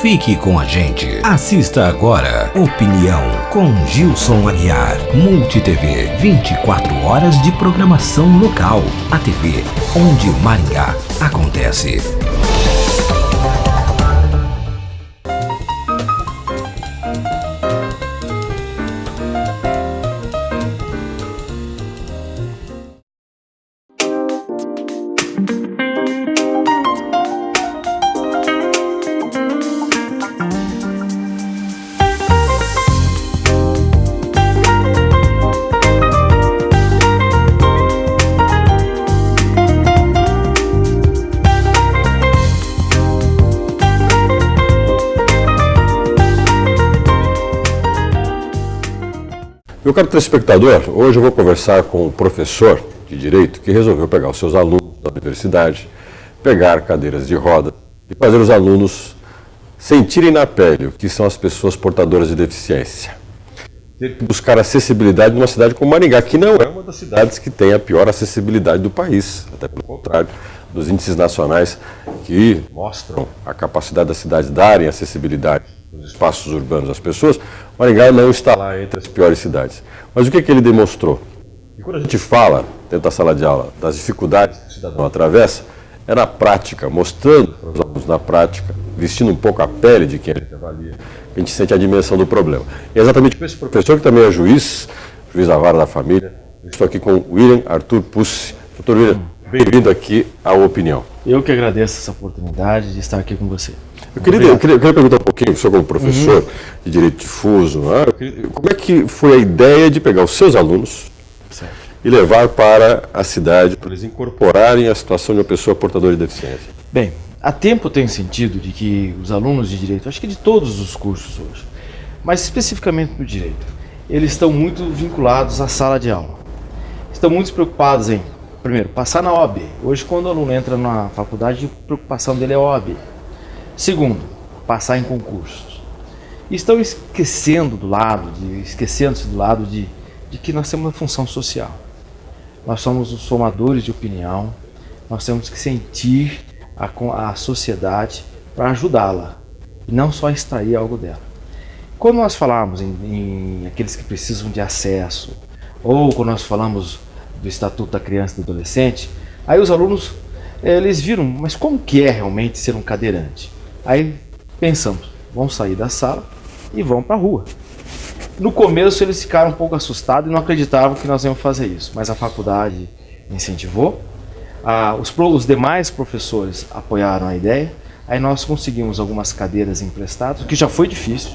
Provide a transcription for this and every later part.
Fique com a gente. Assista agora Opinião com Gilson Aguiar. MultiTV, 24 horas de programação local. A TV onde Maringá acontece. Meu caro telespectador, hoje eu vou conversar com um professor de Direito que resolveu pegar os seus alunos da universidade, pegar cadeiras de roda e fazer os alunos sentirem na pele o que são as pessoas portadoras de deficiência. Ter que buscar acessibilidade numa cidade como Maringá, que não é uma das cidades que tem a pior acessibilidade do país, até pelo contrário, dos índices nacionais que mostram a capacidade das cidades darem acessibilidade nos espaços urbanos às pessoas. Maringá não está lá entre as piores cidades. Mas o que ele demonstrou? E quando a gente fala, dentro da sala de aula, das dificuldades que o cidadão atravessa, é na prática, mostrando para os alunos na prática, vestindo um pouco a pele de quem a gente avalia, que a gente sente a dimensão do problema. E é exatamente com esse professor, que também é juiz da vara da família, eu estou aqui com o William Arthur Pussi. Doutor William, bem-vindo aqui à Opinião. Eu que agradeço essa oportunidade de estar aqui com você. Eu queria perguntar um pouquinho, o senhor como professor de Direito Difuso, como é que foi a ideia de pegar os seus alunos e levar para a cidade, para eles incorporarem a situação de uma pessoa portadora de deficiência? Bem, há tempo eu tenho sentido de que os alunos de Direito, acho que de todos os cursos hoje, mas especificamente no Direito, eles estão muito vinculados à sala de aula. Estão muito preocupados em, primeiro, passar na OAB. Hoje, quando o aluno entra na faculdade, a preocupação dele é a OAB. Segundo, passar em concursos. Estão esquecendo-se do lado de que nós temos uma função social. Nós somos os formadores de opinião, nós temos que sentir a sociedade para ajudá-la e não só extrair algo dela. Quando nós falamos em aqueles que precisam de acesso, ou quando nós falamos do Estatuto da Criança e do Adolescente, aí os alunos eles viram, mas como que é realmente ser um cadeirante? Aí pensamos, vão sair da sala e vão para a rua. No começo eles ficaram um pouco assustados e não acreditavam que nós íamos fazer isso, mas a faculdade incentivou, os demais professores apoiaram a ideia, aí nós conseguimos algumas cadeiras emprestadas, o que já foi difícil.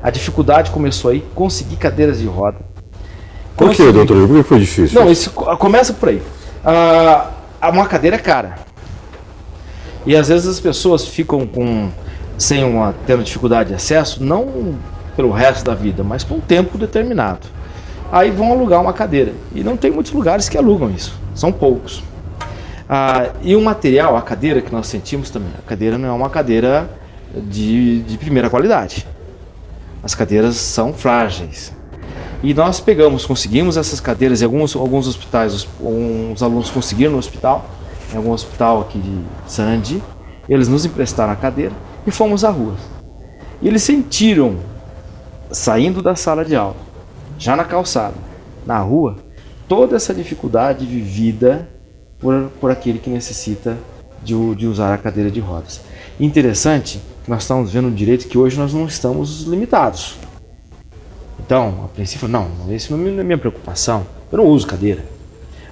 A dificuldade começou aí, conseguir cadeiras de roda. Por que, doutor? Por que foi difícil? Não, isso começa por aí. Uma cadeira é cara. E às vezes as pessoas ficam tendo dificuldade de acesso, não pelo resto da vida, mas por um tempo determinado. Aí vão alugar uma cadeira. E não tem muitos lugares que alugam isso, são poucos. E o material, a cadeira que nós sentimos também, a cadeira não é uma cadeira de primeira qualidade. As cadeiras são frágeis. E nós conseguimos essas cadeiras em alguns hospitais, os alunos conseguiram no hospital, em algum hospital aqui de Sarandi, eles nos emprestaram a cadeira e fomos à rua. E eles sentiram, saindo da sala de aula, já na calçada, na rua, toda essa dificuldade vivida por aquele que necessita de usar a cadeira de rodas. Interessante que nós estamos vendo no direito que hoje nós não estamos limitados. Então, a princípio, isso não é minha preocupação, eu não uso cadeira.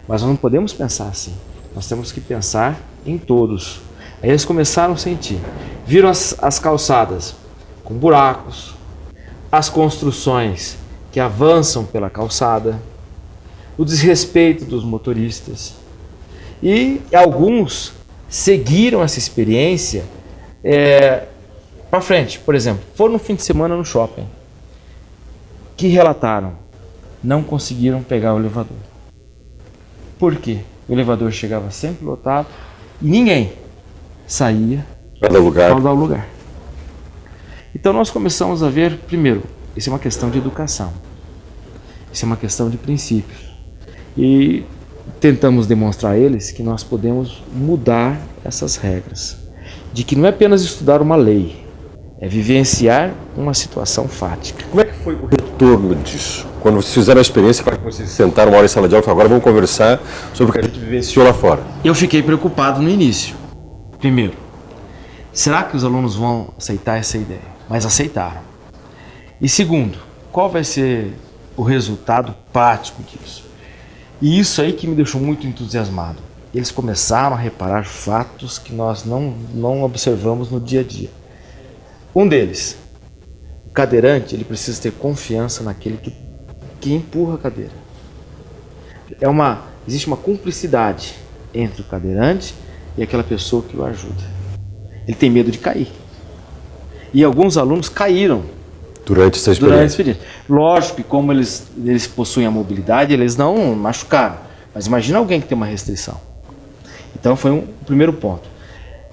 Mas nós não podemos pensar assim. Nós temos que pensar em todos. Aí eles começaram a sentir. Viram as calçadas com buracos, as construções que avançam pela calçada, o desrespeito dos motoristas. E alguns seguiram essa experiência para frente. Por exemplo, foram no fim de semana no shopping, que relataram, não conseguiram pegar o elevador. Por quê? O elevador chegava sempre lotado e ninguém saía para dar o lugar. Então nós começamos a ver, primeiro, isso é uma questão de educação, isso é uma questão de princípios. E tentamos demonstrar a eles que nós podemos mudar essas regras, de que não é apenas estudar uma lei, É vivenciar uma situação fática. Como é que foi o retorno disso? Quando vocês fizeram a experiência, para que vocês sentaram uma hora em sala de aula e falaram, agora vamos conversar sobre o que a gente vivenciou lá fora. Eu fiquei preocupado no início. Primeiro, será que os alunos vão aceitar essa ideia? Mas aceitaram. E segundo, qual vai ser o resultado prático disso? E isso aí que me deixou muito entusiasmado. Eles começaram a reparar fatos que nós não observamos no dia a dia. Um deles, o cadeirante, ele precisa ter confiança naquele que empurra a cadeira. Existe uma cumplicidade entre o cadeirante e aquela pessoa que o ajuda. Ele tem medo de cair. E alguns alunos caíram Durante essa experiência. Lógico que como eles possuem a mobilidade, eles não machucaram. Mas imagina alguém que tem uma restrição. Então foi o primeiro ponto.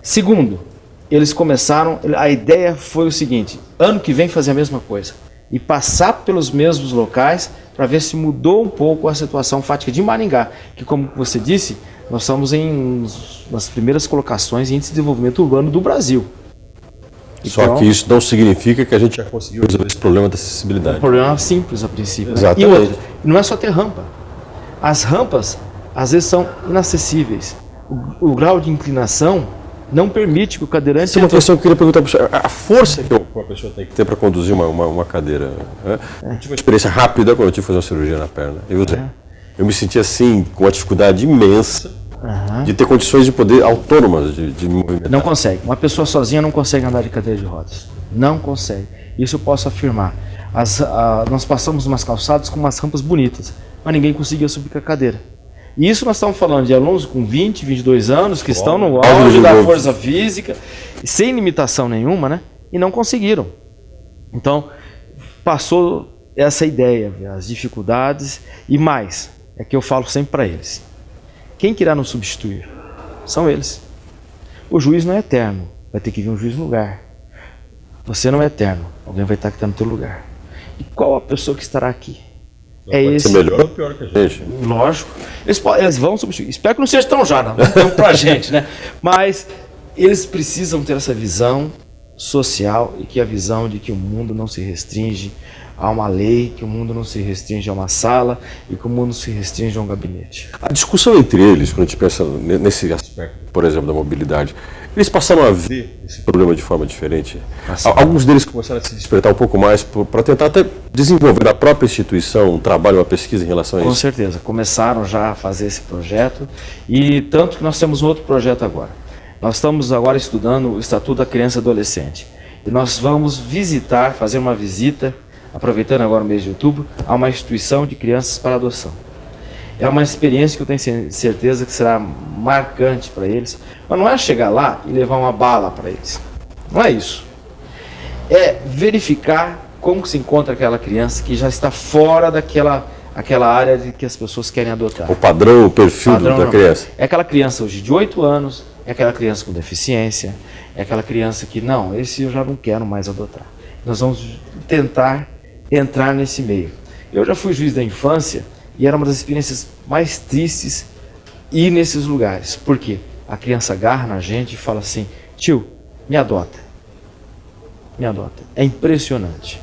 Segundo, eles começaram, a ideia foi o seguinte, ano que vem fazer a mesma coisa. E passar pelos mesmos locais para ver se mudou um pouco a situação fática de Maringá. Que como você disse, nós estamos nas primeiras colocações em índice de desenvolvimento urbano do Brasil. Só então, que isso não significa que a gente já conseguiu resolver esse problema da acessibilidade. É um problema simples a princípio. Exatamente. Né? E outra, não é só ter rampa. As rampas, às vezes, são inacessíveis. O grau de inclinação não permite que o cadeirante... Essa é uma questão que eu queria perguntar para você. A força que uma pessoa tem que ter para conduzir uma cadeira. Né? Eu tive uma experiência rápida quando eu tive que fazer uma cirurgia na perna. Eu me senti assim, com uma dificuldade imensa de ter condições de poder autônomas de movimentar. Não consegue. Uma pessoa sozinha não consegue andar de cadeira de rodas. Não consegue. Isso eu posso afirmar. Nós passamos umas calçadas com umas rampas bonitas, mas ninguém conseguia subir com a cadeira. E isso nós estamos falando de alunos com 20, 22 anos, que estão no auge da força física, sem limitação nenhuma, né? E não conseguiram. Então, passou essa ideia, as dificuldades e mais, é que eu falo sempre para eles. Quem que irá nos substituir? São eles. O juiz não é eterno, vai ter que vir um juiz no lugar. Você não é eterno, alguém vai estar aqui no teu lugar. E qual a pessoa que estará aqui? Pode ser melhor ou pior que a gente. Lógico. Eles vão substituir. Espero que não seja tão já, não tempo pra gente, né? Mas eles precisam ter essa visão social e que a visão de que o mundo não se restringe a uma lei, que o mundo não se restringe a uma sala e que o mundo se restringe a um gabinete. A discussão entre eles, quando a gente pensa nesse aspecto, por exemplo, da mobilidade, eles passaram a ver esse problema de forma diferente. Alguns deles começaram a se despertar um pouco mais para tentar até desenvolver na própria instituição um trabalho, uma pesquisa em relação a isso. Com certeza. Começaram já a fazer esse projeto e tanto que nós temos um outro projeto agora. Nós estamos agora estudando o Estatuto da Criança e Adolescente. E nós vamos visitar, fazer uma visita, aproveitando agora o mês de outubro, a uma instituição de crianças para adoção. É uma experiência que eu tenho certeza que será marcante para eles. Mas não é chegar lá e levar uma bala para eles. Não é isso. É verificar como se encontra aquela criança que já está fora aquela área de que as pessoas querem adotar. O padrão, o perfil da criança. É aquela criança hoje de 8 anos, é aquela criança com deficiência, é aquela criança que, não, esse eu já não quero mais adotar. Nós vamos tentar entrar nesse meio. Eu já fui juiz da infância e era uma das experiências mais tristes ir nesses lugares. Por quê? A criança agarra na gente e fala assim, tio, me adota. Me adota. É impressionante.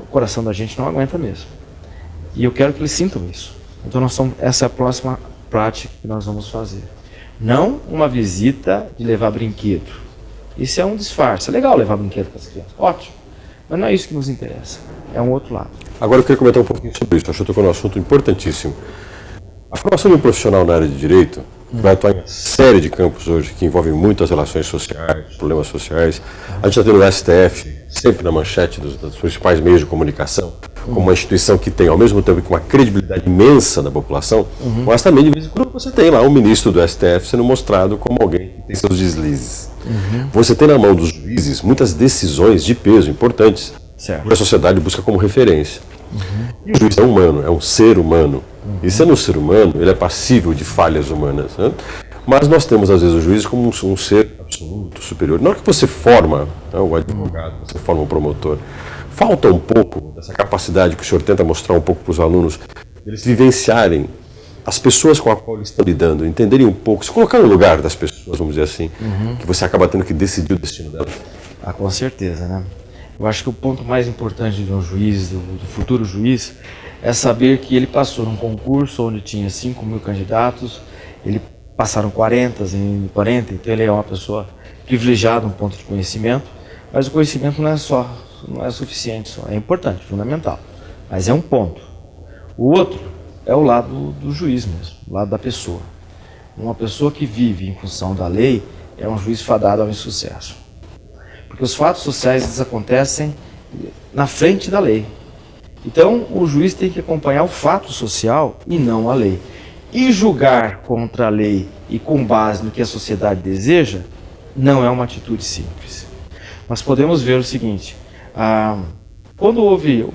O coração da gente não aguenta mesmo. E eu quero que eles sintam isso. Então essa é a próxima prática que nós vamos fazer. Não uma visita de levar brinquedo. Isso é um disfarce. É legal levar brinquedo para as crianças. Ótimo. Mas não é isso que nos interessa. É um outro lado. Agora eu queria comentar um pouquinho sobre isso. Acho que eu tocou num assunto importantíssimo. A formação de um profissional na área de direito vai atuar em uma série de campos hoje que envolvem muitas relações sociais, problemas sociais. A gente já tem no STF, sempre na manchete dos principais meios de comunicação, como uma instituição que tem, ao mesmo tempo, que uma credibilidade imensa da população, mas também, de vez em quando, você tem lá um ministro do STF sendo mostrado como alguém que tem seus deslizes. Você tem na mão dos juízes muitas decisões de peso importantes, que a sociedade busca como referência. E o juiz é humano, é um ser humano. E sendo um ser humano, ele é passível de falhas humanas. Né? Mas nós temos, às vezes, o juiz como um ser absoluto, superior. Na hora que você forma o advogado, você forma o promotor, falta um pouco dessa capacidade que o senhor tenta mostrar um pouco para os alunos, eles vivenciarem as pessoas com as quais eles estão lidando, entenderem um pouco, se colocar no lugar das pessoas, vamos dizer assim, que você acaba tendo que decidir o destino delas. Com certeza, né? Eu acho que o ponto mais importante de um juiz, do futuro juiz, é saber que ele passou num concurso onde tinha 5.000 candidatos, ele passaram 40, então ele é uma pessoa privilegiada, um ponto de conhecimento, mas o conhecimento não é suficiente só, é importante, fundamental, mas é um ponto. O outro é o lado do juiz mesmo, o lado da pessoa. Uma pessoa que vive em função da lei é um juiz fadado ao insucesso. Porque os fatos sociais eles acontecem na frente da lei. Então, o juiz tem que acompanhar o fato social e não a lei. E julgar contra a lei e com base no que a sociedade deseja, não é uma atitude simples. Mas podemos ver o seguinte, quando houve,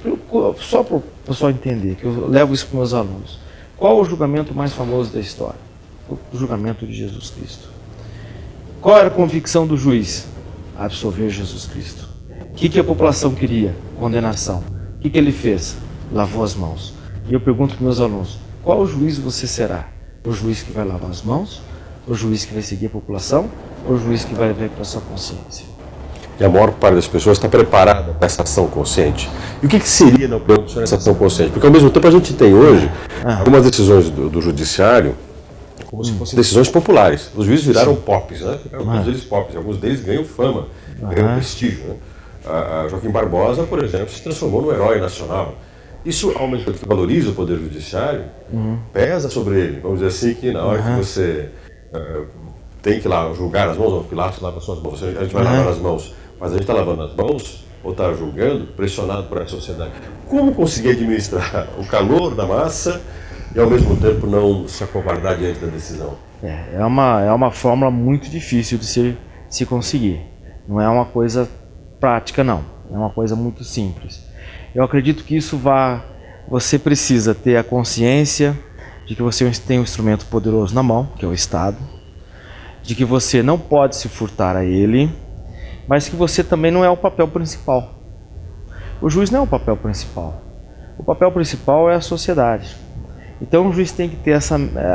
só para o pessoal entender, que eu levo isso para os meus alunos, qual o julgamento mais famoso da história? O julgamento de Jesus Cristo. Qual era a convicção do juiz? Absolver Jesus Cristo. O que a população queria? Condenação. O que ele fez? Lavou as mãos. E eu pergunto para meus alunos, qual juiz você será? O juiz que vai lavar as mãos? O juiz que vai seguir a população? Ou o juiz que vai ver para a sua consciência? E a maior parte das pessoas está preparada para essa ação consciente. E o que seria, na opinião do senhor, essa ação consciente? Porque, ao mesmo tempo, a gente tem hoje algumas decisões do judiciário como se fossem decisões populares. Os juízes viraram pops, né? Alguns deles pops, alguns deles ganham fama, ganham prestígio. Né? A Joaquim Barbosa, por exemplo, se transformou num herói nacional. Isso, ao mesmo tempo que valoriza o poder judiciário, pesa sobre ele. Vamos dizer assim, que na hora que você tem que lá julgar as mãos, o Pilatos lava suas mãos, a gente vai lavar as mãos, mas a gente está lavando as mãos ou está julgando, pressionado por essa sociedade. Como conseguir administrar o calor da massa e ao mesmo tempo não se acovardar diante da decisão? É uma fórmula muito difícil de se conseguir. Não é uma coisa prática, não. É uma coisa muito simples. Eu acredito que você precisa ter a consciência de que você tem um instrumento poderoso na mão, que é o Estado, de que você não pode se furtar a ele, mas que você também não é o papel principal. O juiz não é o papel principal. O papel principal é a sociedade. Então o juiz tem que ter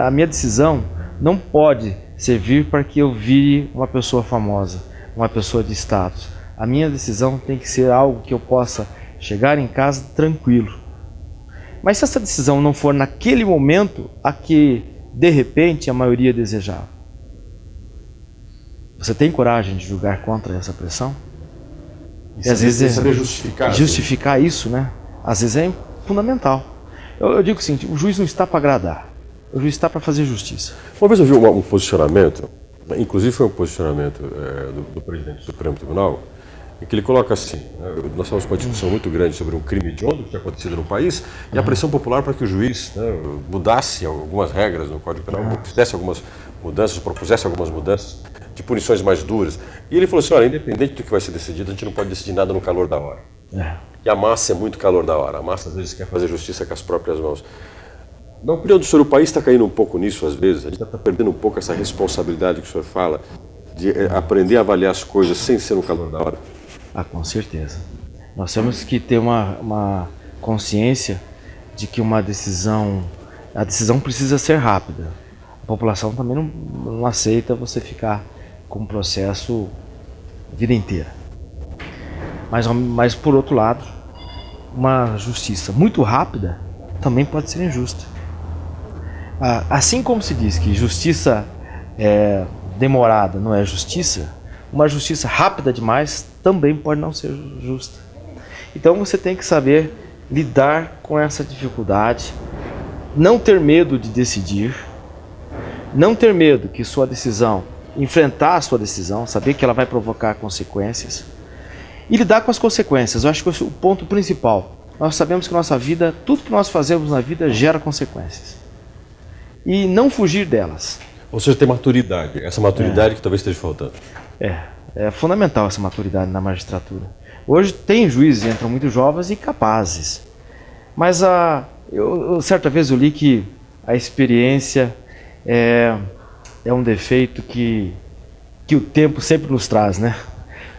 a minha decisão não pode servir para que eu vire uma pessoa famosa, uma pessoa de status. A minha decisão tem que ser algo que eu possa chegar em casa tranquilo. Mas se essa decisão não for naquele momento a que de repente a maioria desejava, você tem coragem de julgar contra essa pressão? E às vezes saber justificar isso, né? Às vezes é fundamental. Eu digo assim, o juiz não está para agradar, o juiz está para fazer justiça. Uma vez eu vi um posicionamento, inclusive foi um posicionamento do presidente do Supremo Tribunal, em que ele coloca assim, nós estamos com uma discussão muito grande sobre um crime hediondo que tinha acontecido no país, e a pressão popular para que o juiz mudasse algumas regras no Código Penal, fizesse algumas mudanças, propusesse algumas mudanças de punições mais duras. E ele falou assim, olha, independente do que vai ser decidido, a gente não pode decidir nada no calor da hora. E a massa é muito calor da hora, a massa às vezes quer fazer justiça com as próprias mãos. Na opinião do senhor, o país está caindo um pouco nisso às vezes, a gente está perdendo um pouco essa responsabilidade que o senhor fala, de aprender a avaliar as coisas sem ser no calor da hora? Com certeza. Nós temos que ter uma consciência de que a decisão precisa ser rápida. A população também não aceita você ficar com um processo a vida inteira. Mas por outro lado, uma justiça muito rápida também pode ser injusta. Assim como se diz que justiça demorada não é justiça, uma justiça rápida demais também pode não ser justa. Então você tem que saber lidar com essa dificuldade, não ter medo de decidir, não ter medo que sua decisão, enfrentar a sua decisão, saber que ela vai provocar consequências e lidar com as consequências. Eu acho que esse é o ponto principal. Nós sabemos que nossa vida, tudo que nós fazemos na vida gera consequências e não fugir delas. Ou seja, ter maturidade, essa maturidade que talvez esteja faltando. É fundamental essa maturidade na magistratura. Hoje tem juízes, entram muito jovens e capazes. Mas certa vez eu li que a experiência é um defeito que o tempo sempre nos traz, né?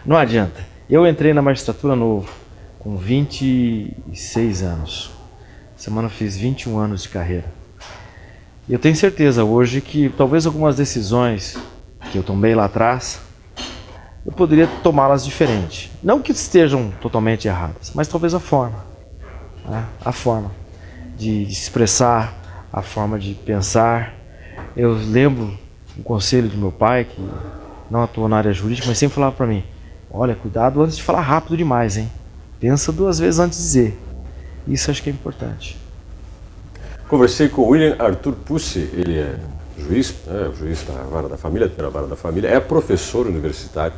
Não adianta. Eu entrei na magistratura novo, com 26 anos. Semana eu fiz 21 anos de carreira. E eu tenho certeza hoje que talvez algumas decisões que eu tomei lá atrás eu poderia tomá-las diferente. Não que estejam totalmente erradas, mas talvez a forma. Né? A forma de se expressar, a forma de pensar. Eu lembro um conselho do meu pai, que não atuou na área jurídica, mas sempre falava para mim: olha, cuidado antes de falar rápido demais, hein? Pensa 2 vezes antes de dizer. Isso acho que é importante. Conversei com o William Arthur Pussi, ele é juiz, juiz da Vara da Família, tem a Vara da Família, é professor universitário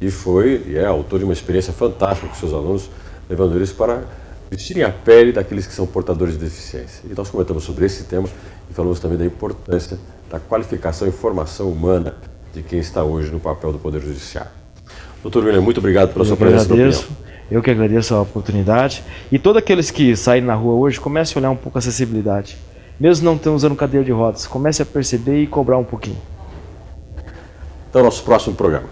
e é autor de uma experiência fantástica com seus alunos, levando eles para vestirem a pele daqueles que são portadores de deficiência. E nós comentamos sobre esse tema e falamos também da importância da qualificação e formação humana de quem está hoje no papel do Poder Judiciário. Doutor William, muito obrigado pela sua presença na opinião. Eu que agradeço a oportunidade. E todos aqueles que saírem na rua hoje, comecem a olhar um pouco a acessibilidade. Mesmo não estando usando cadeira de rodas, comece a perceber e cobrar um pouquinho. Então, nosso próximo programa.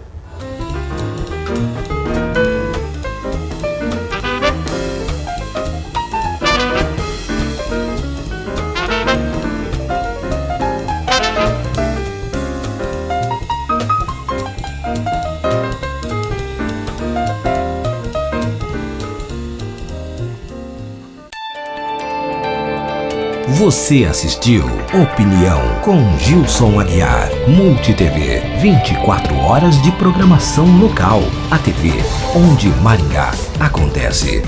Você assistiu Opinião com Gilson Aguiar. MultiTV, 24 horas de programação local. A TV onde Maringá acontece.